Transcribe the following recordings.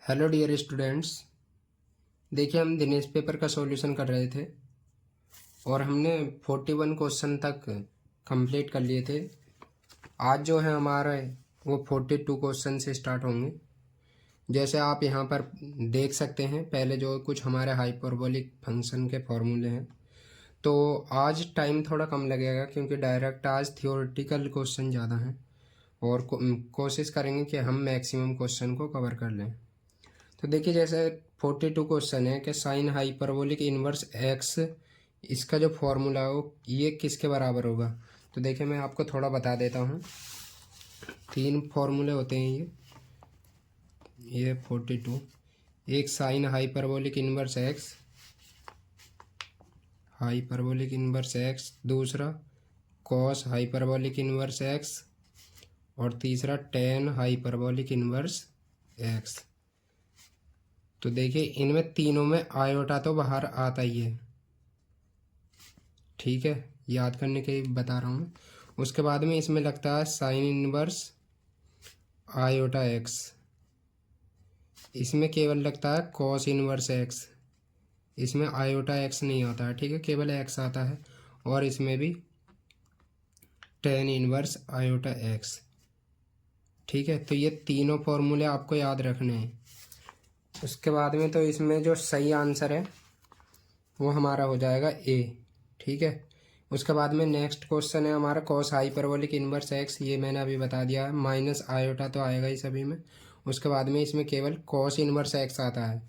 Hello dear students. देखिए, हम Dinesh paper का सॉल्यूशन कर रहे थे और हमने 41 क्वेश्चन तक कंप्लीट कर लिए थे। आज जो है हमारा वो 42 क्वेश्चन से स्टार्ट होंगे। जैसे आप यहाँ पर देख सकते हैं, पहले जो कुछ हमारे हाइपरबोलिक फंक्शन के फॉर्मूले हैं। तो आज टाइम थोड़ा कम लगेगा क्योंकि डायरेक्ट आज थियोरेटिकल क्वेश्चन ज़्यादा हैं और कोशिश करेंगे कि हम मैक्सिमम क्वेश्चन को कवर कर लें। तो देखिए, जैसे 42 क्वेश्चन है कि साइन हाइपरबोलिक इनवर्स एक्स, इसका जो फॉर्मूला हो ये किसके बराबर होगा। तो देखिए, मैं आपको थोड़ा बता देता हूँ। 3 फॉर्मूले होते हैं ये 42। एक साइन हाइपरबोलिक इनवर्स एक्स, दूसरा कॉस हाइपरबोलिक इनवर्स एक्स और तीसरा टेन हाइपरबोलिक इनवर्स एक्स। तो देखिए, इनमें तीनों में आयोटा तो बाहर आता ही है, ठीक है, याद करने के लिए बता रहा हूँ मैं। उसके बाद में इसमें लगता है साइन इनवर्स आयोटा एक्स, इसमें केवल लगता है कॉस इनवर्स एक्स, इसमें आयोटा एक्स नहीं आता है, ठीक है, केवल एक्स आता है। और इसमें भी टेन इनवर्स आयोटा एक्स, ठीक है। तो ये तीनों फॉर्मूले आपको याद रखने हैं। उसके बाद में तो इसमें जो सही आंसर है वो हमारा हो जाएगा ए, ठीक है। उसके बाद में नेक्स्ट क्वेश्चन है हमारा कॉस हाइपरबोलिक इनवर्स एक्स, ये मैंने अभी बता दिया है, माइनस आयोटा तो आएगा ही सभी में। उसके बाद में इसमें केवल कॉस इनवर्स एक्स आता है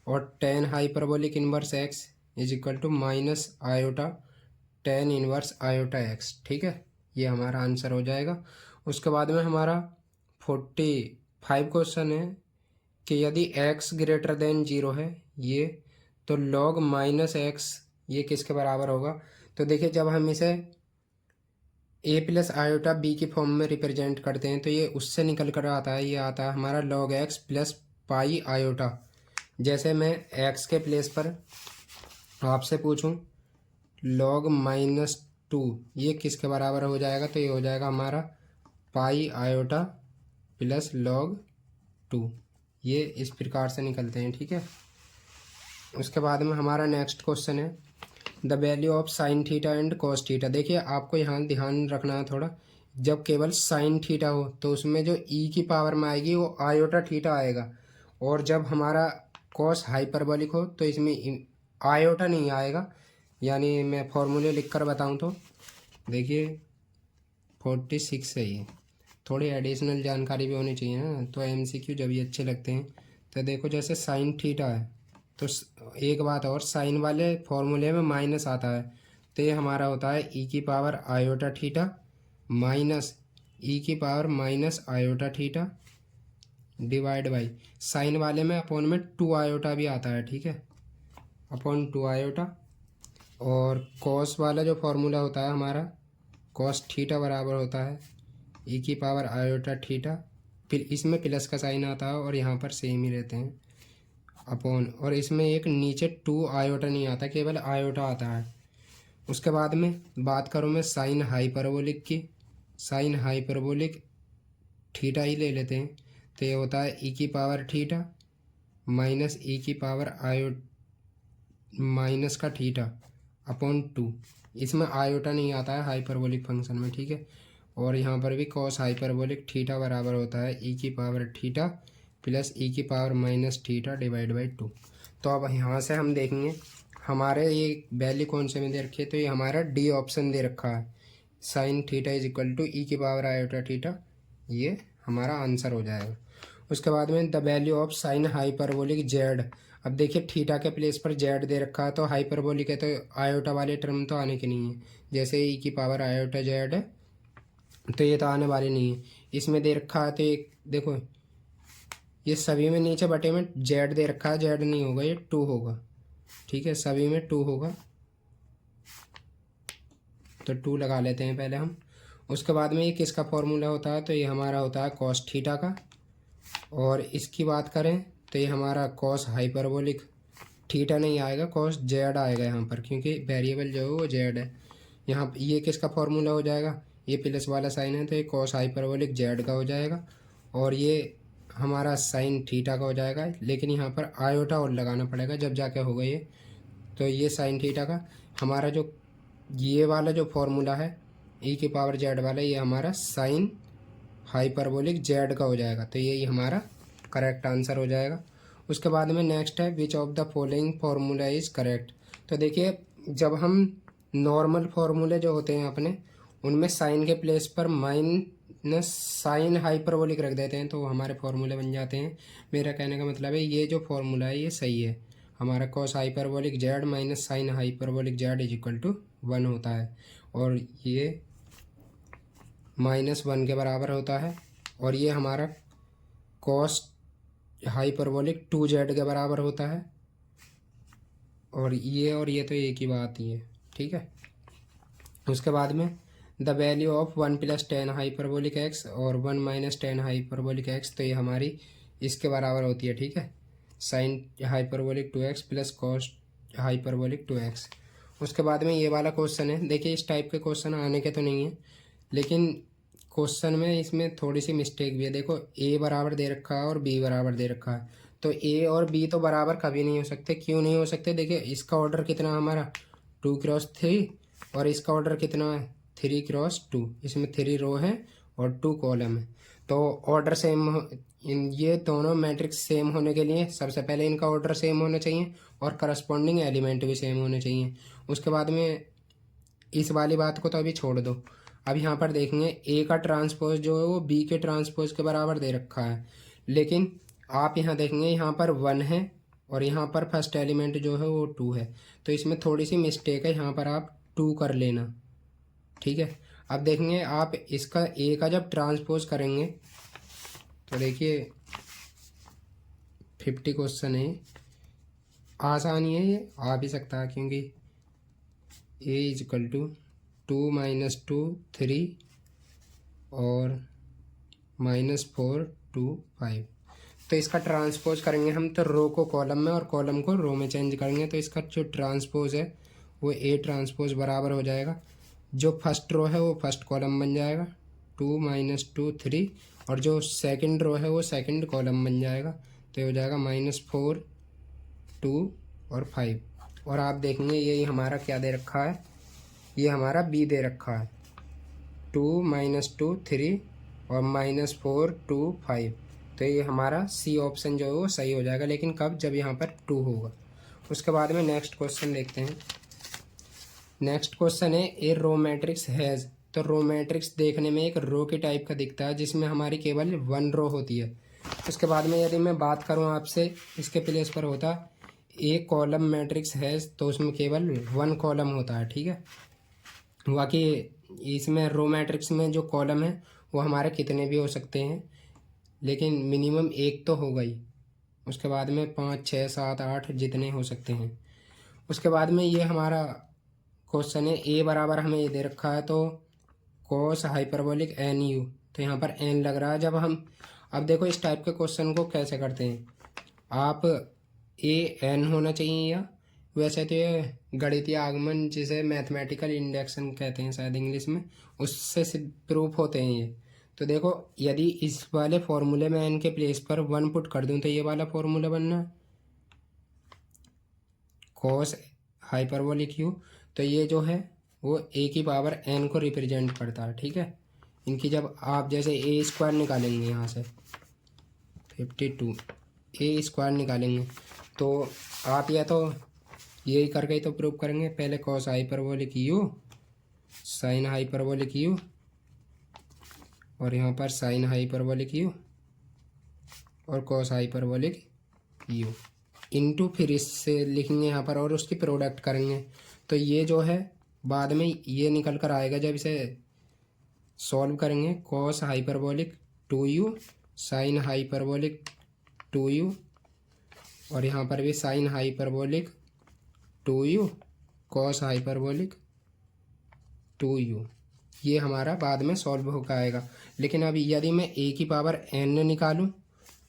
और tan hyperbolic inverse X is equal to minus iota tan inverse iota X, ठीक है। ये हमारा आंसर हो जाएगा। उसके बाद में हमारा 45 क्वेश्चन है कि यदि x ग्रेटर देन 0 है ये, तो log माइनस एक्स ये किसके बराबर होगा। तो देखिए, जब हम इसे a प्लस आयोटा b की फॉर्म में रिप्रेजेंट करते हैं तो ये उससे निकल कर आता है, ये आता है हमारा log x plus pi iota. जैसे मैं x के प्लेस पर आपसे पूछूं log माइनस 2 ये किसके बराबर हो जाएगा, तो ये हो जाएगा हमारा पाई आयोटा प्लस log 2, ये इस प्रकार से निकलते हैं, ठीक है। उसके बाद में हमारा नेक्स्ट क्वेश्चन है the value of sine theta and cos theta. देखिए, आपको यहाँ ध्यान रखना है थोड़ा, जब केवल साइन थीटा हो तो उसमें जो ई की पावर में आएगी वो आयोटा थीटा आएगा, और जब हमारा कॉस हाइपरबोलिक हो तो इसमें आयोटा नहीं आएगा। यानी मैं फॉर्मूले लिख कर बताऊँ तो देखिए 46 है ये, थोड़ी एडिशनल जानकारी भी होनी चाहिए ना, तो एमसीक्यू जब भी अच्छे लगते हैं। तो देखो, जैसे साइन थीटा है तो एक बात और, साइन वाले फॉर्मूले में माइनस आता है, तो ये हमारा होता है ई की पावर आयोटा थीटा माइनस ई की power minus iota theta divide by sine वाले में अपॉन में 2 आयोटा भी आता है, ठीक है, अपॉन 2 आयोटा। और कॉस वाला जो फॉर्मूला होता है हमारा कॉस थीटा बराबर होता है ई की पावर आयोटा थीटा, फिर इसमें प्लस का साइन आता है और यहाँ पर सेम ही रहते हैं, अपॉन, और इसमें एक नीचे 2 आयोटा नहीं आता, केवल आयोटा आता है। उसके बाद में बात करूँ मैं साइन हाइपरबोलिक की, साइन हाइपरबोलिक थीटा ही ले लेते हैं, तो ये होता है ई की पावर थीटा माइनस ई की पावर आयो माइनस का थीटा अपॉन 2, इसमें आयोटा नहीं आता है हाइपरबोलिक फंक्शन में, ठीक है। और यहाँ पर भी कॉस हाइपरबोलिक थीटा बराबर होता है ई की पावर थीटा प्लस ई की power minus theta divide by 2। तो अब यहाँ से हम देखेंगे हमारे ये वैल्यू कौन से में दे रखी है, तो ये हमारा डी ऑप्शन दे रखा है, sine theta is equal to e की पावर आयोटा थीटा, ये हमारा आंसर हो जाएगा। उसके बाद में the value of sine hyperbolic Z. अब देखिए, थीटा के प्लेस पर जेड दे रखा है तो हाइपरबोलिक है तो आयोटा वाले टर्म तो आने के नहीं है, जैसे ई की पावर आयोटा जेड है तो ये तो आने वाले नहीं है। इसमें दे रखा है तो एक देखो, ये सभी में नीचे बटे में जेड दे रखा है, जेड नहीं होगा, ये 2 होगा, ठीक है, सभी में 2 होगा, तो 2 लगा लेते हैं पहले हम। उसके बाद में ये किसका फॉर्मूला होता है, तो ये हमारा होता है कॉस थीटा का, और इसकी बात करें तो ये हमारा कॉस हाइपरबोलिक थीटा नहीं आएगा, कॉस जेड आएगा यहाँ पर, क्योंकि वेरिएबल जो है वो जेड है। यहाँ ये किसका फॉर्मूला हो जाएगा, ये प्लस वाला साइन है तो ये कॉस हाइपरबोलिक जेड का हो जाएगा, और ये हमारा साइन थीटा का हो जाएगा, लेकिन यहाँ पर आयोटा और लगाना पड़ेगा जब जाके होगा ये। तो ये साइन थीटा का हमारा जो ये वाला जो फॉर्मूला है ई की पावर जेड वाला, ये हमारा साइन हाइपरबोलिक जेड का हो जाएगा। तो यही हमारा करेक्ट आंसर हो जाएगा। उसके बाद में नेक्स्ट है which of the following formula is correct. तो देखिए जब हम नॉर्मल फार्मूले जो होते हैं अपने, उनमें साइन के प्लेस पर माइनस साइन हाइपरबोलिक रख देते हैं तो हमारे फार्मूले बन जाते हैं। मेरा कहने का मतलब है ये जो फार्मूला है ये सही है। हमारा cos hyperbolic z minus sine hyperbolic z is equal to 1 होता है, और ये -1 के बराबर होता है, और ये हमारा कॉस हाइपरबोलिक 2z के बराबर होता है, और ये तो एक ही बात ही है, ठीक है। उसके बाद में the value of 1 + tan hyperbolic x और 1 - tan हाइपरबोलिक x, तो ये हमारी इसके बराबर होती है, ठीक है, sine hyperbolic 2x plus cos hyperbolic 2x। उसके बाद में ये वाला क्वेश्चन है, देखिए इस टाइप के क्वेश्चन आने के तो नहीं है, लेकिन क्वेश्चन में इसमें थोड़ी सी मिस्टेक भी है। देखो a बराबर दे रखा है और b बराबर दे रखा है, तो a और b तो बराबर कभी नहीं हो सकते। क्यों नहीं हो सकते? देखिए इसका ऑर्डर कितना हमारा 2x3, और इसका ऑर्डर कितना है 3x2। इसमें 3 रो है और 2 कॉलम है, तो ऑर्डर सेम ये दोनों मैट्रिक्स सेम होने के लिए सबसे पहले इनका ऑर्डर सेम होना चाहिए और करस्पॉन्डिंग एलिमेंट भी सेम होने चाहिए। उसके बाद में इस वाली बात को तो अभी छोड़ दो। अब यहाँ पर देखेंगे ए का ट्रांसपोज जो है वो बी के ट्रांसपोज के बराबर दे रखा है, लेकिन आप यहाँ देखेंगे यहाँ पर 1 है और यहाँ पर फर्स्ट एलिमेंट जो है वो 2 है, तो इसमें थोड़ी सी मिस्टेक है, यहाँ पर आप 2 कर लेना, ठीक है। अब देखेंगे आप इसका ए का जब ट्रांसपोज करेंगे तो देखिए 50 क्वेश्चन है, आसानी है, ये आ भी सकता है, क्योंकि ए इज इक्वल टू 2 - 2 3 और -4 2 5। तो इसका ट्रांसपोज करेंगे हम तो रो को कॉलम में और कॉलम को रो में चेंज करेंगे, तो इसका जो ट्रांसपोज है वो ए ट्रांसपोज बराबर हो जाएगा, जो फर्स्ट रो है वो फर्स्ट कॉलम बन जाएगा 2 - 2 3, और जो सेकंड रो है वो सेकंड कॉलम बन जाएगा, तो ये हो जाएगा -4 2 और 5। और आप देखेंगे यही हमारा क्या दे रखा है, ये हमारा बी दे रखा है 2 - 2 3 और -4 2 5, तो ये हमारा सी ऑप्शन जो है वो सही हो जाएगा, लेकिन कब? जब यहाँ पर 2 होगा। उसके बाद में नेक्स्ट क्वेश्चन देखते हैं। नेक्स्ट क्वेश्चन है ए रो मैट्रिक्स हैज़। तो रो मैट्रिक्स देखने में एक रो के टाइप का दिखता है जिसमें हमारी केवल 1 रो होती है। उसके बाद में यदि मैं बात करूँ आपसे, इसके प्लेस पर होता ए कॉलम मैट्रिक्स हैज़, तो उसमें केवल 1 कॉलम होता है, ठीक है। बाकी इसमें रो मैट्रिक्स में जो कॉलम है वो हमारे कितने भी हो सकते हैं, लेकिन मिनिमम 1 तो होगा ही। उसके बाद में 5 6 7 8 जितने हो सकते हैं। उसके बाद में ये हमारा क्वेश्चन है ए बराबर हमें ये दे रखा है, तो कॉस हाइपरबोलिक एन यू, तो यहाँ पर एन लग रहा है। जब हम अब देखो इस टाइप के क्वेश्चन को कैसे करते हैं, आप ए एन होना चाहिए, या वैसे तो ये गणितीय आगमन जिसे मैथमेटिकल इंडक्शन कहते हैं शायद इंग्लिश में, उससे प्रूफ होते हैं ये। तो देखो यदि इस वाले फॉर्मूले में एन के प्लेस पर 1 पुट कर दूं तो ये वाला फॉर्मूला बनना कॉस हाइपरबोलिक यू, तो ये जो है वो ए की पावर एन को रिप्रेजेंट करता है, ठीक है। इनकी जब आप जैसे ए स्क्वायर निकालेंगे यहाँ से 52 ए स्क्वायर निकालेंगे, तो आप या तो यही करके ही तो प्रूव करेंगे, पहले cos hyperbolic u sine hyperbolic u और यहाँ पर साइन हाइपरबोलिक यू और कॉस हाइपरबोलिक यू इनटू, फिर इससे लिखेंगे यहाँ पर और उसकी प्रोडक्ट करेंगे, तो ये जो है बाद में ये निकल कर आएगा जब इसे सॉल्व करेंगे। Cos hyperbolic 2u sine hyperbolic 2u और यहाँ पर भी sine hyperbolic 2u cos hyperbolic 2u, ये हमारा बाद में सॉल्व होकर आएगा। लेकिन अब यदि मैं a की पावर n निकालूं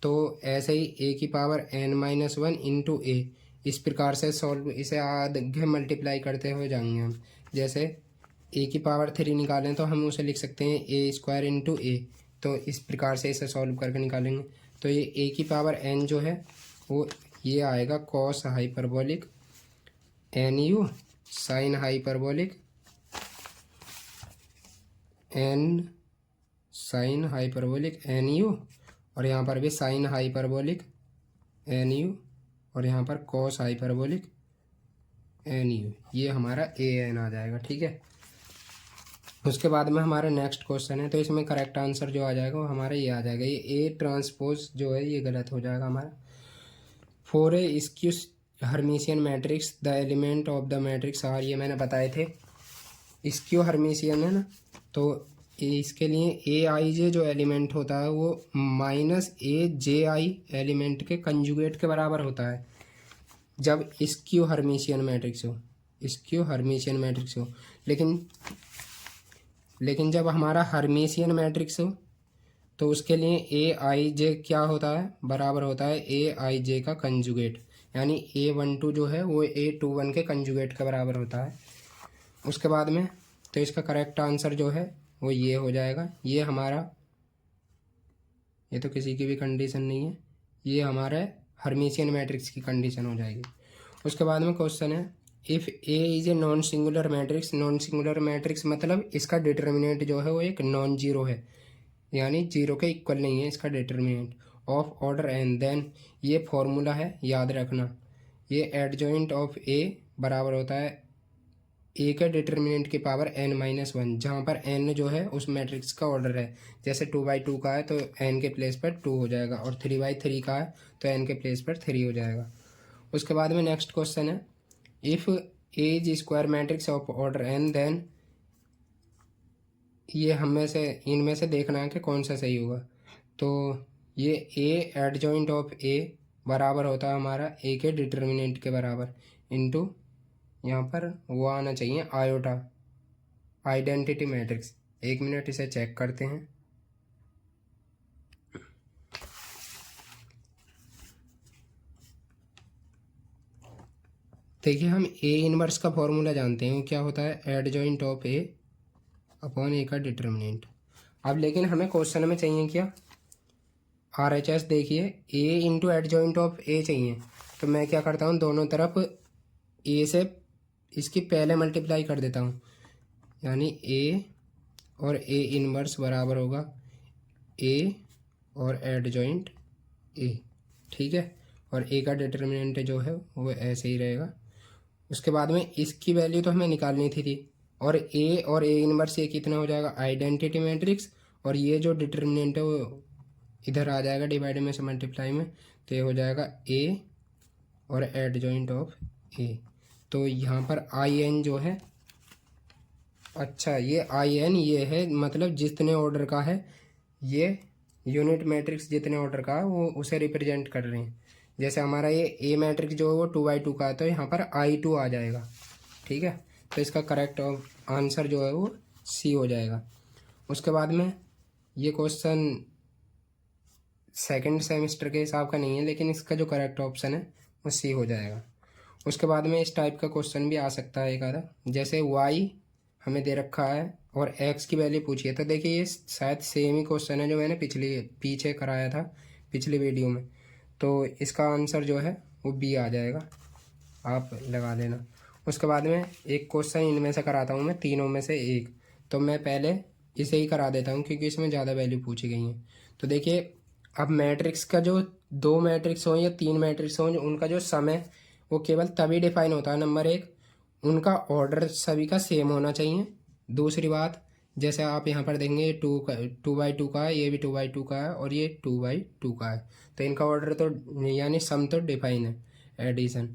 तो ऐसे ही a की पावर n-1 इंटू ए, इस प्रकार से सॉल्व, इसे आगे मल्टीप्लाई करते हुए जाएंगे हम। जैसे a की पावर 3 निकालें तो हम उसे लिख सकते हैं a स्क्वायर इंटू ए, तो इस प्रकार से इसे सॉल्व करके निकालेंगे। तो ये ए की पावर एन जो है वो ये आएगा cos hyperbolic n u sine hyperbolic n sine hyperbolic n u, और यहाँ पर भी साइन हाइपरबोलिक एन यू, और यहाँ पर कॉस हाइपरबोलिक एन यू, ये हमारा ए एन आ जाएगा। ठीक है, उसके बाद में हमारा नेक्स्ट क्वेश्चन है, तो इसमें करेक्ट आंसर जो आ जाएगा वो हमारा ये आ जाएगा, ये ए ट्रांसपोज जो है ये गलत हो जाएगा हमारा। For a skew hermitian matrix the element of the matrix are, ये मैंने बताए थे स्क्यू हर्मिशियन है ना, तो इसके लिए ए आई जे जो एलिमेंट होता है वो माइनस ए जे आई एलिमेंट के कंजुगेट के बराबर होता है जब स्क्यू हर्मिशियन मैट्रिक्स हो, स्क्यू हर्मिशियन मैट्रिक्स हो। लेकिन जब हमारा हर्मिशियन मैट्रिक्स हो तो उसके लिए ए आई जे क्या होता है, बराबर होता है ए आई जे का कंजुगेट, यानी A12 जो है वो A21 के कंजुगेट के बराबर होता है। उसके बाद में तो इसका करेक्ट आंसर जो है वो ये हो जाएगा, ये हमारा, ये तो किसी की भी कंडीशन नहीं है, ये हमारा हर्मिशियन मैट्रिक्स की कंडीशन हो जाएगी। उसके बाद में क्वेश्चन है if a is a non singular matrix, non singular matrix मतलब इसका डिटर्मिनेंट जो है वो एक नॉन जीरो है, यानी जीरो के इक्वल नहीं है इसका determinant, of order n, then ये फॉर्मूला है याद रखना, ये एडजॉइंट ऑफ ए बराबर होता है ए के डिटर्मिनेंट की पावर n-1, जहाँ पर n जो है उस मैट्रिक्स का ऑर्डर है, जैसे 2/2 का है तो n के प्लेस पर 2 हो जाएगा, और 3/3 का है तो n के प्लेस पर 3 हो जाएगा। उसके बाद में नेक्स्ट क्वेश्चन है if a is square matrix of order n, then ये हमें से इनमें से देखना है कि कौन सा सही होगा। तो ये ए एडजॉइंट ऑफ ए बराबर होता है हमारा ए के डिटर्मिनेंट के बराबर इंटू, यहाँ पर वो आना चाहिए आयोटा, आइडेंटिटी मैट्रिक्स। एक मिनट इसे चेक करते हैं। देखिए हम ए इनवर्स का फॉर्मूला जानते हैं, वो क्या होता है एडजॉइंट ऑफ ए अपॉन ए का डिटर्मिनेंट। अब लेकिन हमें क्वेश्चन में चाहिए क्या, आर एच एस, देखिए ए इंटू एडजॉइंट ऑफ ए चाहिए, तो मैं क्या करता हूँ दोनों तरफ ए से इसकी पहले मल्टीप्लाई कर देता हूँ, यानी ए और ए इनवर्स बराबर होगा ए और एडजॉइंट ए। ठीक है, और ए का डिटर्मिनेंट जो है वो ऐसे ही रहेगा। उसके बाद में इसकी वैल्यू तो हमें निकालनी थी और ए इनवर्स ये कितना हो जाएगा आइडेंटिटी मैट्रिक्स, और ये जो डिटर्मिनेंट है वो इधर आ जाएगा डिवाइड में से मल्टीप्लाई में, तो ये हो जाएगा ए और एडजॉइंट ऑफ ए। तो यहाँ पर आई एन जो है, अच्छा ये आई एन ये है मतलब जितने ऑर्डर का है, ये यूनिट मैट्रिक्स जितने ऑर्डर का है वो उसे रिप्रेजेंट कर रहे हैं। जैसे हमारा ये ए मैट्रिक्स जो है वो 2/2 का है तो यहाँ पर I2 आ जाएगा। ठीक है, तो इसका करेक्ट आंसर जो है वो सी हो जाएगा। उसके बाद में ये क्वेश्चन सेकंड सेमेस्टर के हिसाब का नहीं है, लेकिन इसका जो करेक्ट ऑप्शन है वो सी हो जाएगा। उसके बाद में इस टाइप का क्वेश्चन भी आ सकता है एक आधा, जैसे वाई हमें दे रखा है और एक्स की वैल्यू पूछी है, तो देखिए ये शायद सेम ही क्वेश्चन है जो मैंने पीछे कराया था पिछली वीडियो में, तो इसका आंसर जो है वो बी आ जाएगा, आप लगा लेना। उसके बाद में एक क्वेश्चन इनमें से कराता हूँ मैं, तीनों में से एक, तो मैं पहले इसे ही करा देता हूँ क्योंकि इसमें ज़्यादा वैल्यू पूछी गई हैं। तो देखिए अब मैट्रिक्स का जो 2 मैट्रिक्स हों या 3 मैट्रिक्स हों, उनका जो सम है वो केवल तभी डिफाइन होता है, नंबर 1 उनका ऑर्डर सभी का सेम होना चाहिए। दूसरी बात, जैसे आप यहाँ पर देखेंगे 2/2 का है, ये भी 2/2 का है और ये 2/2 का है, तो इनका ऑर्डर तो यानी सम तो डिफाइन है, एडिशन।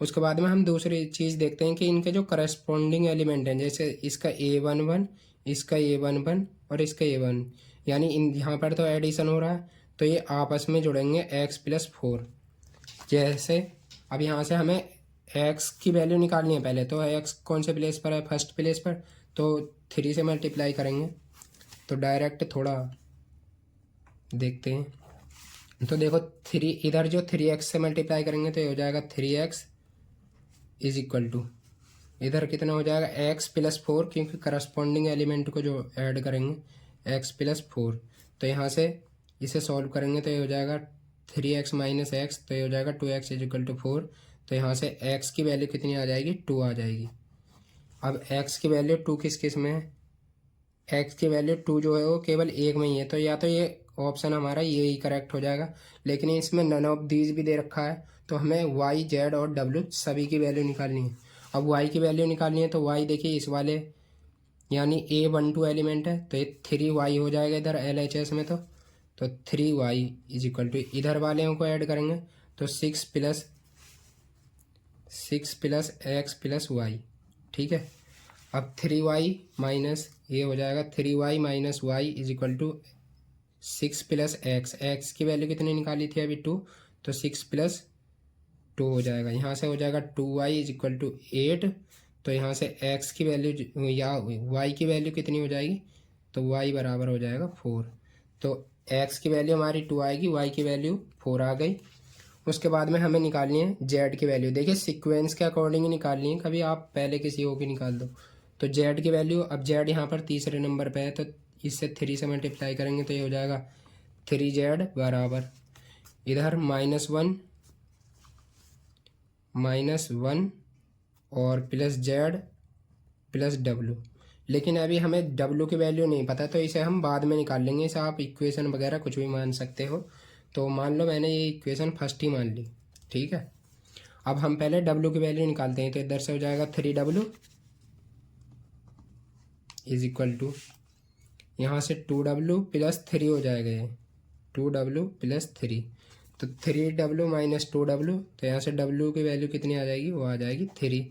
उसके बाद में हम दूसरी चीज़ देखते हैं कि इनके जो करस्पॉन्डिंग एलिमेंट हैं, जैसे इसका A11, इसका A11 और इसका A1, यानी इन यहाँ पर तो एडिशन हो रहा है तो ये आपस में जुड़ेंगे x+4। जैसे अब यहाँ से हमें x की वैल्यू निकालनी है पहले, तो x कौन से प्लेस पर है, फर्स्ट प्लेस पर, तो 3 से मल्टीप्लाई करेंगे। तो डायरेक्ट थोड़ा देखते हैं, तो देखो 3 इधर जो 3x से मल्टीप्लाई करेंगे तो ये हो जाएगा 3x इज इक्वल टू, इधर कितना हो जाएगा x+4, क्योंकि करस्पॉन्डिंग एलिमेंट को जो ऐड करेंगे x+4, तो यहाँ से इसे सॉल्व करेंगे तो ये हो जाएगा 3x माइनस एक्स, तो ये हो जाएगा 2x इज इक्वल टू 4। तो यहाँ से x की वैल्यू कितनी आ जाएगी, 2 आ जाएगी। अब x की वैल्यू 2 किस किस में है, x की वैल्यू 2 जो है वो केवल एक में ही है, तो या तो ये ऑप्शन हमारा ये ही करेक्ट हो जाएगा। लेकिन इसमें नन ऑफ दीज भी दे रखा है, तो हमें y z और w सभी की वैल्यू निकालनी है। अब y की वैल्यू निकालनी है तो y देखिए इस वाले यानी A12 एलिमेंट है, तो ये 3y हो जाएगा इधर LHS में। तो 3y इज इक्वल टू इधर वाले को ऐड करेंगे तो 6 प्लस एक्स प्लस वाई, ठीक है। अब 3y माइनस ये हो जाएगा 3y minus y is equal to 6 plus x, x की वैल्यू कितनी निकाली थी अभी 2, तो 6 प्लस 2 हो जाएगा। यहाँ से हो जाएगा 2y इज इक्वल टू 8। तो यहाँ से x की वैल्यू या y की वैल्यू कितनी हो जाएगी, तो y बराबर हो जाएगा 4। तो x की वैल्यू हमारी 2 आएगी, y की वैल्यू 4 आ गई। उसके बाद में हमें निकालनी है z की वैल्यू। देखिए सीक्वेंस के अकॉर्डिंग ही निकालनी है, कभी आप पहले किसी हो की निकाल दो। तो z की वैल्यू, अब z यहाँ पर तीसरे नंबर पे है, तो इससे 3 से मल्टीप्लाई करेंगे तो ये हो जाएगा 3z बराबर इधर -1 और प्लस z प्लस w। लेकिन अभी हमें w की वैल्यू नहीं पता, तो इसे हम बाद में निकाल लेंगे। इसे आप इक्वेशन वगैरह कुछ भी मान सकते हो। तो मान लो मैंने ये इक्वेशन फर्स्ट ही मान ली, ठीक है। अब हम पहले w की वैल्यू निकालते हैं, तो इधर से हो जाएगा 3w इज इक्वल टू यहाँ से 2w प्लस 3 हो जाएगा, ये 2w प्लस 3, तो 3w माइनस 2w, तो यहाँ से w की वैल्यू कितनी आ जाएगी, वो आ जाएगी 3।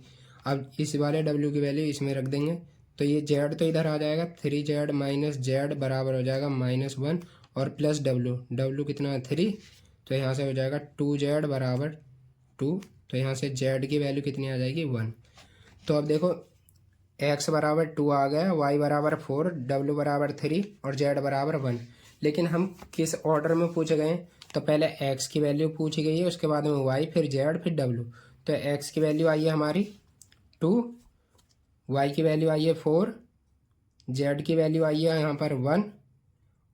अब इस वाले w की वैल्यू इसमें रख देंगे, तो ये z तो इधर आ जाएगा 3z माइनस z बराबर हो जाएगा -1 और प्लस w कितना है 3, तो यहाँ से हो जाएगा 2z बराबर 2। तो यहाँ से z की वैल्यू कितनी आ जाएगी 1। तो अब देखो x बराबर 2 आ गया, y बराबर 4, w बराबर 3 और z बराबर 1। लेकिन हम किस ऑर्डर में पूछे गए, तो पहले x की वैल्यू पूछी गई है, उसके बाद में y, फिर z, फिर w। तो x की वैल्यू आई है हमारी 2, y की वैल्यू आई है 4, z की वैल्यू आई है यहाँ पर 1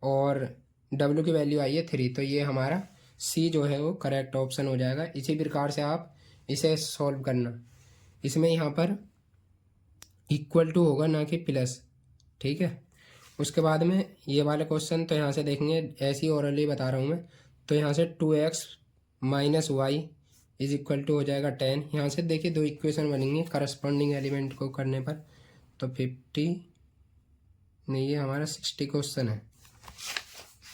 और w की वैल्यू आई है 3। तो ये हमारा c जो है वो करेक्ट ऑप्शन हो जाएगा। इसी प्रकार से आप इसे सॉल्व करना, इसमें यहाँ पर इक्वल टू होगा ना कि प्लस, ठीक है। उसके बाद में ये वाले क्वेश्चन तो यहाँ से देखेंगे, ऐसे ही ओरली बता रहा हूँ मैं। तो यहाँ से 2x minus y is equal to हो जाएगा 10। यहाँ से देखिए दो इक्वेशन बनेंगे करस्पॉन्डिंग एलिमेंट को करने पर, तो 50 नहीं, ये हमारा 60 क्वेश्चन है।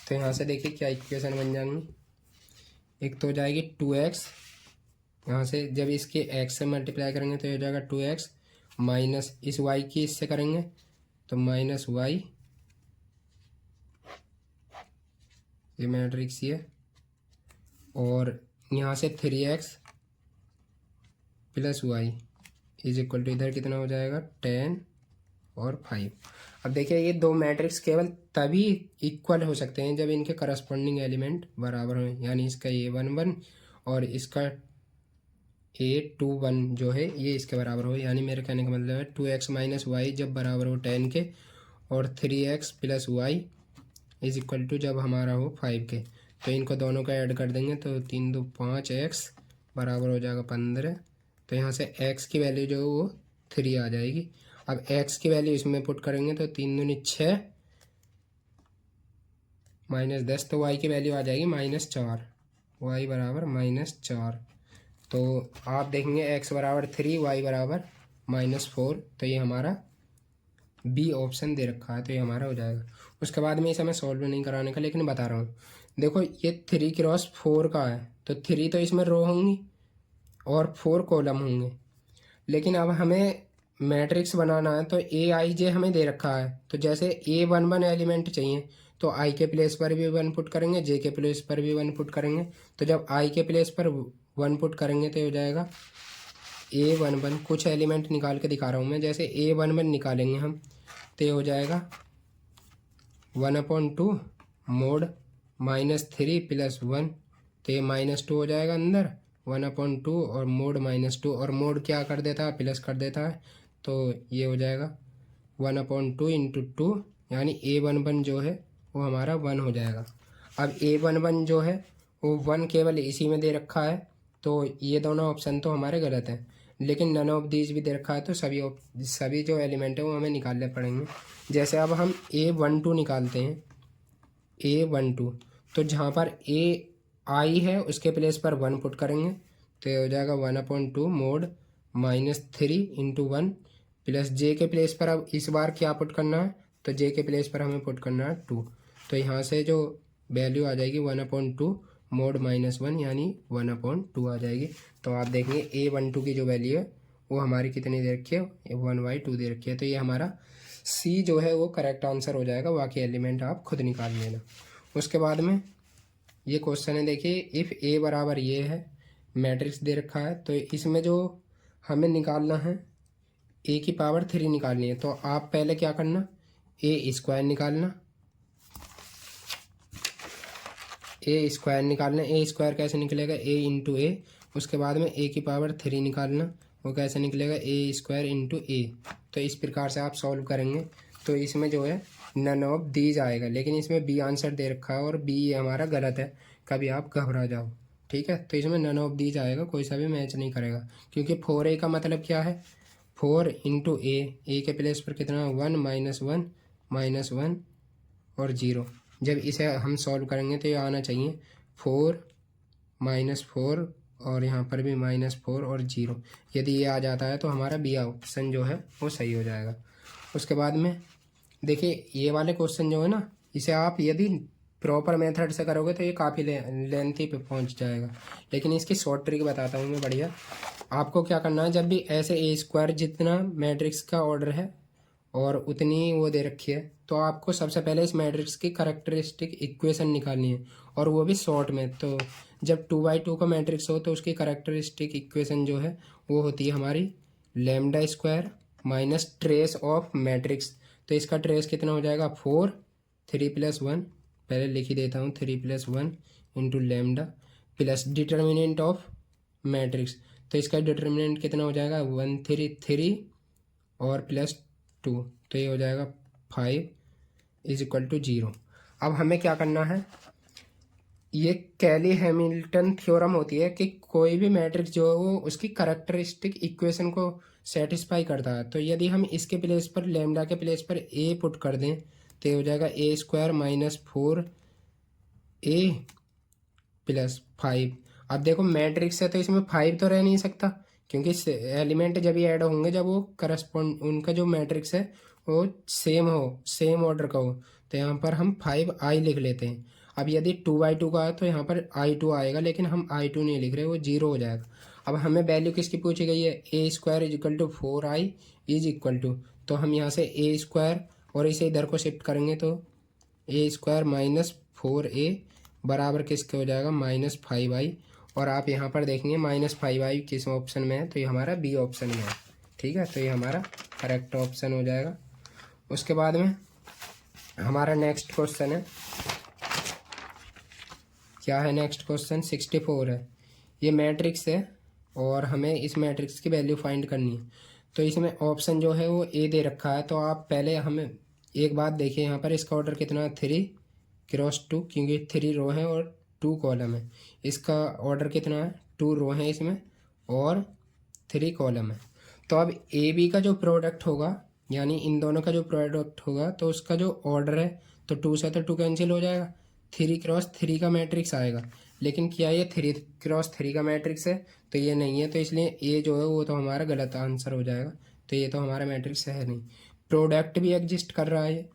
तो यहाँ से देखिए क्या इक्वेशन बन जाएंगी, एक तो हो जाएगी 2x, यहाँ से जब इसके x से मल्टीप्लाई करेंगे तो हो जाएगा 2x माइनस इस y की इससे करेंगे तो माइनस वाई, ये मैट्रिक्स ये, और यहाँ से 3x plus y is equal to इधर कितना हो जाएगा 10 और 5। अब देखिए ये दो मैट्रिक्स केवल तभी इक्वल हो सकते हैं जब इनके करस्पॉन्डिंग एलिमेंट बराबर हों, यानी इसका A11 और इसका A21 जो है ये इसके बराबर हो। यानी मेरे कहने का मतलब है 2x माइनस वाई जब बराबर हो 10 के और 3x plus y is equal to जब हमारा हो 5 के। तो इनको दोनों का ऐड कर देंगे तो 3 2 5 x बराबर हो जाएगा 15। तो यहाँ से x की वैल्यू जो है वो 3 आ जाएगी। अब x की वैल्यू इसमें पुट करेंगे तो 3 दूनी 6 माइनस 10, तो y की वैल्यू आ जाएगी -4, y बराबर -4। तो आप देखेंगे x बराबर 3, y बराबर -4, तो ये हमारा बी ऑप्शन दे रखा है, तो ये हमारा हो जाएगा। उसके बाद में इसे मैं सॉल्व नहीं कराने का, लेकिन बता रहा हूँ। देखो ये 3 क्रॉस 4 का है, तो 3 तो इसमें रो होंगी और 4 कॉलम होंगे। लेकिन अब हमें मैट्रिक्स बनाना है, तो AIJ हमें दे रखा है, तो जैसे A11 एलिमेंट चाहिए तो I के प्लेस पर भी 1 पुट करेंगे, J के प्लेस पर भी 1 पुट करेंगे। तो जब I के प्लेस पर 1 पुट करेंगे तो हो जाएगा A11, कुछ एलिमेंट निकाल के दिखा रहा हूँ मैं। जैसे A11 निकालेंगे हम तो ये हो जाएगा 1/2 मोड -3 प्लस 1, तो ये -2 हो जाएगा अंदर 1/2 और मोड -2, और मोड क्या कर देता है प्लस कर देता है, तो ये हो जाएगा 1/2 × 2, यानी A11 जो है वो हमारा 1 हो जाएगा। अब A11 जो है वो 1 केवल इसी में दे रखा है, तो ये दोनों ऑप्शन तो हमारे गलत हैं। लेकिन नन ऑफ दीज भी दे रखा है, तो सभी जो एलिमेंट है वो हमें निकालने पड़ेंगे। जैसे अब हम A12 निकालते हैं, A12, तो जहाँ पर ए आई है उसके प्लेस पर 1 पुट करेंगे, तो ये हो जाएगा 1/2 मोड -3 × 1 प्लस जे के प्लेस पर अब इस बार क्या पुट करना है, तो जे के प्लेस पर हमें पुट करना है 2। तो यहाँ से जो वैल्यू आ जाएगी 1/2 मोड -1 यानी 1/2 आ जाएगी। तो आप देखेंगे A12 की जो वैल्यू है वो हमारी कितनी दे रखी है, 1/2 दे रखी है। तो ये हमारा सी जो है वो करेक्ट आंसर हो जाएगा, बाकी एलिमेंट आप खुद निकाल लेना। उसके बाद में ये क्वेश्चन है, देखिए इफ़ ए बराबर ये है, मैट्रिक्स दे रखा है, तो इसमें जो हमें निकालना है ए की पावर 3 निकालनी है। तो आप पहले क्या करना, ए स्क्वायर निकालना, ए स्क्वायर निकालना। ए स्क्वायर कैसे निकलेगा, ए इंटू ए, उसके बाद में ए की पावर 3 निकालना, वो कैसे निकलेगा, ए स्क्वायर इंटू ए। तो इस प्रकार से आप सॉल्व करेंगे तो इसमें जो है नन ऑफ दीज आएगा, लेकिन इसमें बी आंसर दे रखा है और बी ये हमारा गलत है, कभी आप घबरा जाओ, ठीक है। तो इसमें नन ऑफ दीज आएगा, कोई सा भी मैच नहीं करेगा, क्योंकि 4a का मतलब क्या है, 4 इंटू ए के प्लेस पर कितना 1 -1 -1 और 0। जब इसे हम सॉल्व करेंगे तो ये आना चाहिए 4 -4 और यहाँ पर भी -4 और 0। यदि ये आ जाता है तो हमारा बी ऑप्शन जो है वो सही हो जाएगा। उसके बाद में देखिए ये वाले क्वेश्चन जो है ना, इसे आप यदि प्रॉपर मेथड से करोगे तो ये काफ़ी लेंथी पे पहुँच जाएगा, लेकिन इसकी शॉर्ट ट्रिक बताता हूँ मैं बढ़िया। आपको क्या करना है, जब भी ऐसे ए स्क्वायर जितना मैट्रिक्स का ऑर्डर है और उतनी वो दे रखी है, तो आपको सबसे पहले इस मैट्रिक्स की करेक्टरिस्टिक इक्वेशन निकालनी है, और वो भी शॉर्ट में। तो जब 2/2 का मैट्रिक्स हो तो उसकी करेक्टरिस्टिक इक्वेशन जो है वो होती है हमारी lambda square minus trace of matrix. तो इसका ट्रेस कितना हो जाएगा 4 3 + 1, पहले लिख ही देता हूँ 3 + 1 into lambda plus determinant of matrix. तो इसका डिटर्मिनेंट कितना हो जाएगा 1 3 3 और प्लस 2, तो ये हो जाएगा 5 = 0। अब हमें क्या करना है, ये कैली हैमिल्टन थ्योरम होती है कि कोई भी मैट्रिक्स जो है वो उसकी करेक्टरिस्टिक इक्वेशन को सेटिस्फाई करता है। तो यदि हम इसके प्लेस पर लैम्डा के प्लेस पर ए पुट कर दें तो ये हो जाएगा A² -4a + 5। अब देखो मैट्रिक्स है तो इसमें 5 तो रह नहीं सकता, क्योंकि एलिमेंट जब ये ऐड होंगे जब वो करस्पॉन्ड उनका जो मैट्रिक्स है वो सेम हो, सेम ऑर्डर का हो। तो यहाँ पर हम 5i लिख लेते हैं। अब यदि 2/2 का है तो यहाँ पर i2 आएगा, लेकिन हम i2 नहीं लिख रहे, वो 0 हो जाएगा। अब हमें वैल्यू किसकी पूछी गई है, A² = 4i = तो हम यहाँ से A² और इसे इधर को शिफ्ट करेंगे तो A² -4a बराबर किसके हो जाएगा -5i। और आप यहाँ पर देखेंगे -5i किस ऑप्शन में है, तो ये हमारा बी ऑप्शन में है, ठीक है। तो ये हमारा करेक्ट ऑप्शन हो जाएगा। उसके बाद में हमारा नेक्स्ट क्वेश्चन है, क्या है नेक्स्ट क्वेश्चन, 64 है। ये मैट्रिक्स है और हमें इस मैट्रिक्स की वैल्यू फाइंड करनी है। तो इसमें ऑप्शन जो है वो ए दे रखा है। तो आप पहले हमें एक बात देखिए, यहाँ पर इसका ऑर्डर कितना है 3 × 2, क्योंकि 3 रो है और 2 कॉलम है। इसका ऑर्डर कितना है 2 रो है इसमें और 3 कॉलम है। तो अब ए बी का जो प्रोडक्ट होगा, यानी इन दोनों का जो प्रोडक्ट होगा, तो उसका जो ऑर्डर है तो 2 से तो 2 कैंसिल हो जाएगा, 3 × 3 का मैट्रिक्स आएगा। लेकिन क्या ये 3 × 3 का मैट्रिक्स है, तो ये नहीं है, तो इसलिए ये जो है वो तो हमारा गलत आंसर हो जाएगा। तो ये तो हमारा मैट्रिक्स है नहीं। प्रोडक्ट भी एग्जिस्ट कर रहा है।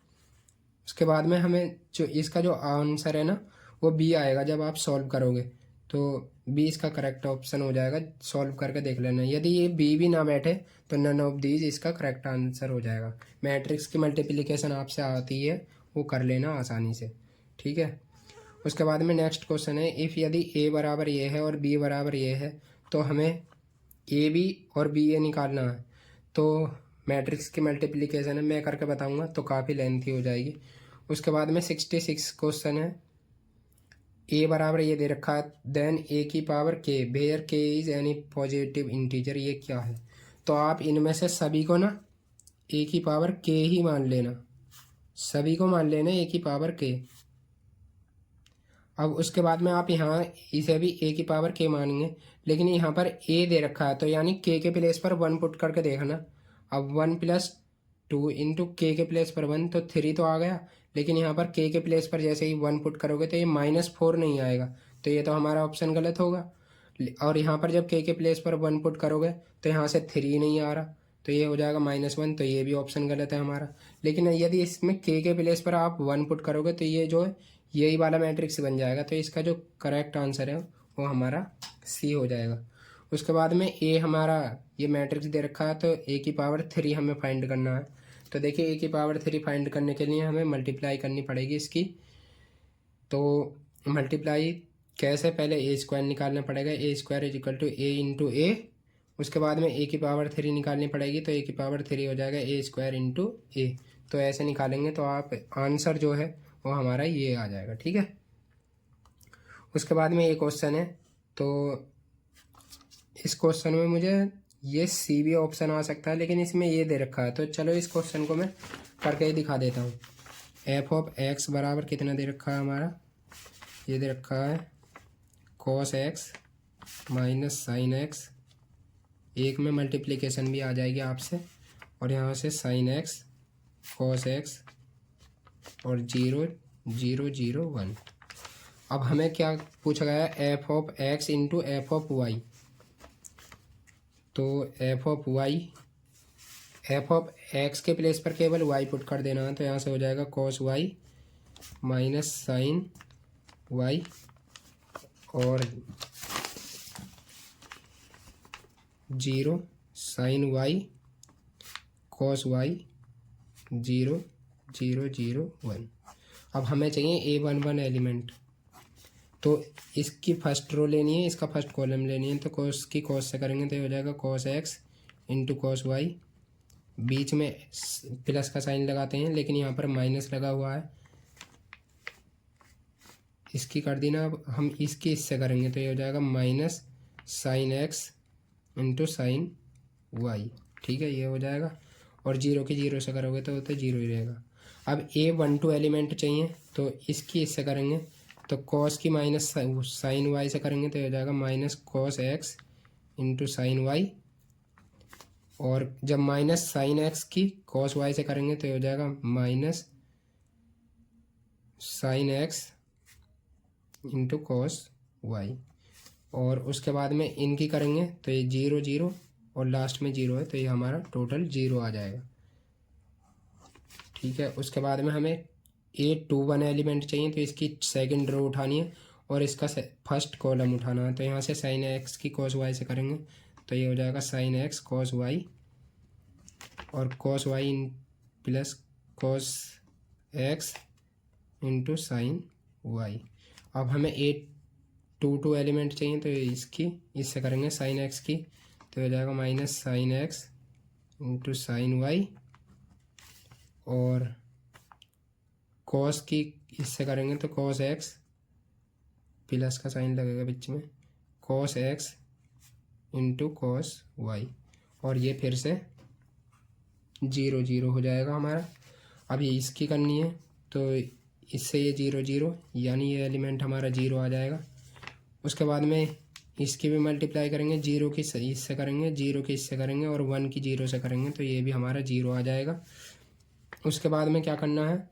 उसके बाद में हमें जो इसका जो आंसर है ना वो बी आएगा जब आप सॉल्व करोगे, तो बी इसका करेक्ट ऑप्शन हो जाएगा। सॉल्व करके देख लेना, यदि ये बी भी ना बैठे तो नन ऑफ दीज इसका करेक्ट आंसर हो जाएगा। मैट्रिक्स की मल्टीप्लिकेशन आपसे आती है, वो कर लेना आसानी से, ठीक है। उसके बाद में नेक्स्ट क्वेश्चन है, इफ़ यदि ए बराबर ये है और बी बराबर ये है तो हमें ए बी और बी ए निकालना है। तो मैट्रिक्स की मल्टीप्लिकेशन है, मैं करके बताऊंगा तो काफ़ी लेंथी हो जाएगी। उसके बाद में 66 क्वेश्चन है, ए बराबर ये दे रखा है, देन ए की पावर के वेयर के इज एनी पॉजिटिव इंटीजर, ये क्या है। तो आप इनमें से सभी को ना ए की पावर के ही मान लेना, सभी को मान लेना ए की पावर के। अब उसके बाद में आप यहाँ इसे भी a की पावर k मानेंगे, लेकिन यहाँ पर a दे रखा है तो यानी k के प्लेस पर 1 पुट करके देखना। अब 1 + 2 इंटू k के प्लेस पर 1 तो 3 तो आ गया, लेकिन यहाँ पर k के प्लेस पर जैसे ही 1 पुट करोगे तो ये -4 नहीं आएगा, तो ये तो हमारा ऑप्शन गलत होगा। और यहाँ पर जब k के प्लेस पर 1 पुट करोगे तो यहाँ से 3 नहीं आ रहा, तो ये हो जाएगा -1, तो ये भी ऑप्शन गलत है हमारा। लेकिन यदि इसमें k के प्लेस पर आप 1 पुट करोगे तो ये जो है यही वाला मैट्रिक्स बन जाएगा, तो इसका जो करेक्ट आंसर है वो हमारा सी हो जाएगा। उसके बाद में ए हमारा ये मैट्रिक्स दे रखा है तो a की पावर 3 हमें फाइंड करना है। तो देखिए a की पावर 3 फाइंड करने के लिए हमें मल्टीप्लाई करनी पड़ेगी इसकी। तो मल्टीप्लाई कैसे, पहले a² निकालना पड़ेगा, a² = a इंटू a। उसके बाद में a की पावर 3 निकालनी पड़ेगी, तो a की पावर 3 हो जाएगा a² इंटू a। तो ऐसे निकालेंगे तो आप आंसर जो है वो हमारा ये आ जाएगा, ठीक है। उसके बाद में एक क्वेश्चन है, तो इस क्वेश्चन में मुझे ये सी भी ऑप्शन आ सकता है, लेकिन इसमें ये दे रखा है, तो चलो इस क्वेश्चन को मैं करके ही दिखा देता हूँ। f(x) बराबर कितना दे रखा है हमारा, ये दे रखा है cos x minus sin x, एक में मल्टीप्लिकेशन भी आ जाएगी आपसे, और यहाँ से sin x cos x और 0 0 0 1। अब हमें क्या पूछा गया है, f(x) इंटू f(y)। तो f(x) के प्लेस पर केवल y पुट कर देना है, तो यहाँ से हो जाएगा cos y minus sin y और 0 sin y cos y 0 0 0 1। अब हमें चाहिए a11 एलिमेंट, तो इसकी फर्स्ट रो लेनी है, इसका फर्स्ट कॉलम लेनी है, तो cos की cos से करेंगे तो ये हो जाएगा cos x into cos y, बीच में प्लस का साइन लगाते हैं लेकिन यहाँ पर माइनस लगा हुआ है, इसकी कर दी ना। अब हम इसकी इससे करेंगे तो ये हो जाएगा minus sin x into sin y, ठीक है, ये हो जाएगा। और 0 की 0 से करोगे तो 0 ही रहेगा। अब a12 एलिमेंट चाहिए, तो इसकी इससे करेंगे तो cos की माइनस sin y से करेंगे तो ये हो जाएगा minus cos x into sin y, और जब माइनस sin x की cos y से करेंगे तो ये हो जाएगा minus sin x into cos y। और उसके बाद में इनकी करेंगे तो ये 0 0 और लास्ट में 0 है, तो ये हमारा टोटल 0 आ जाएगा, ठीक है। उसके बाद में हमें a21 एलिमेंट चाहिए, तो इसकी सेकंड रो उठानी है और इसका फर्स्ट कॉलम उठाना है, तो यहाँ से sin x की cos y से करेंगे तो ये हो जाएगा sin x cos y और cos y plus cos x into sin y। अब हमें a22 एलिमेंट चाहिए, तो इसकी इससे करेंगे sin x की, तो हो जाएगा minus sin x into sin y, और cos की इससे करेंगे तो cos x, प्लस का साइन लगेगा बीच में, cos x into cos y, और ये फिर से 0 0 हो जाएगा हमारा। अब ये इसकी करनी है, तो इससे ये 0 0 यानी ये एलिमेंट हमारा 0 आ जाएगा। उसके बाद में इसकी भी मल्टीप्लाई करेंगे, 0 की इससे करेंगे, 0 की इससे करेंगे और 1 की 0 से करेंगे, तो ये भी हमारा 0 आ जाएगा। उसके बाद में क्या करना है,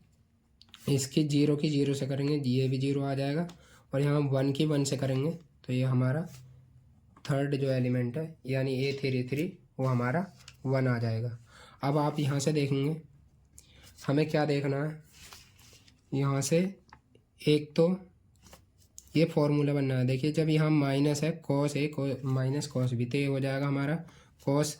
इसकी 0 की 0 से करेंगे, ये भी 0 आ जाएगा, और यहाँ 1 की 1 से करेंगे तो ये हमारा थर्ड जो एलिमेंट है यानी a33 वो हमारा 1 आ जाएगा। अब आप यहाँ से देखेंगे हमें क्या देखना है, यहाँ से एक तो ये फॉर्मूला बनना है। देखिए जब यहाँ माइनस है cos a minus cos b, तो ये हो जाएगा हमारा cos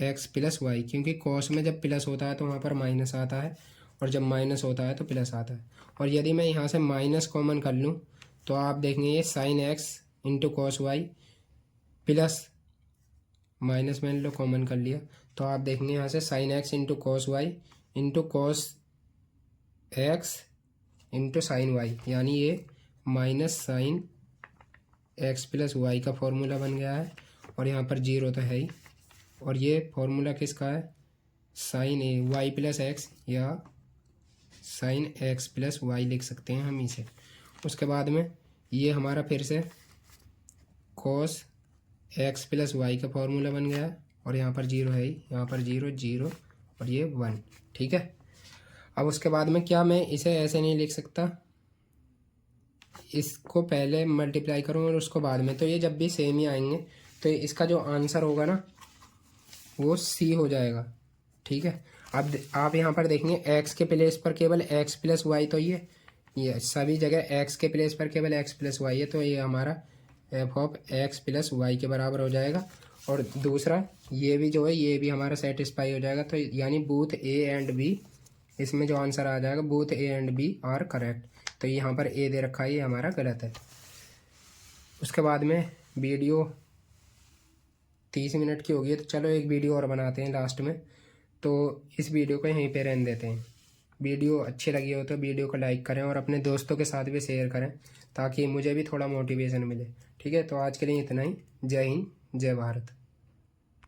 x प्लस y, क्योंकि cos में जब प्लस होता है तो वहाँ पर माइनस आता है और जब माइनस होता है तो प्लस आता है। और यदि मैं यहाँ से माइनस कॉमन कर लूँ तो आप देखेंगे ये sin x into cos y plus minus मैंने लो कॉमन कर लिया, तो आप देखेंगे यहाँ से sin x into cos y into cos x into sin y, यानी ये minus sin x plus y का फॉर्मूला बन गया है, और यहाँ पर 0 तो है ही, और ये फॉर्मूला किसका है, sin a y plus x या sin x प्लस वाई लिख सकते हैं हम इसे। उसके बाद में ये हमारा फिर से cos x प्लस वाई का फॉर्मूला बन गया है, और यहाँ पर जीरो है ही, यहाँ पर जीरो जीरो और ये 1, ठीक है। अब उसके बाद में क्या मैं इसे ऐसे नहीं लिख सकता, इसको पहले मल्टीप्लाई करूँ और उसको बाद में, तो ये जब भी सेम ही आएंगे तो इसका जो आंसर होगा ना वो सी हो जाएगा, ठीक है। अब आप यहाँ पर देखेंगे x के प्लेस पर केवल x प्लस वाई, तो ये सभी जगह x के प्लेस पर केवल x प्लस वाई है, तो ये हमारा f of x plus y के बराबर हो जाएगा। और दूसरा ये भी जो है ये भी हमारा सेटिस्फाई हो जाएगा, तो यानी बोथ ए एंड बी, इसमें जो आंसर आ जाएगा both a and b are correct. तो यहाँ पर ए दे रखा है, ये हमारा गलत है। उसके बाद में वीडियो 30 मिनट की होगी, तो चलो एक वीडियो और बनाते हैं लास्ट में, तो इस वीडियो को यहीं पे रहने देते हैं। वीडियो अच्छी लगी हो तो वीडियो को लाइक करें और अपने दोस्तों के साथ भी शेयर करें, ताकि मुझे भी थोड़ा मोटिवेशन मिले, ठीक है। तो आज के लिए इतना ही। जय हिंद, जय भारत।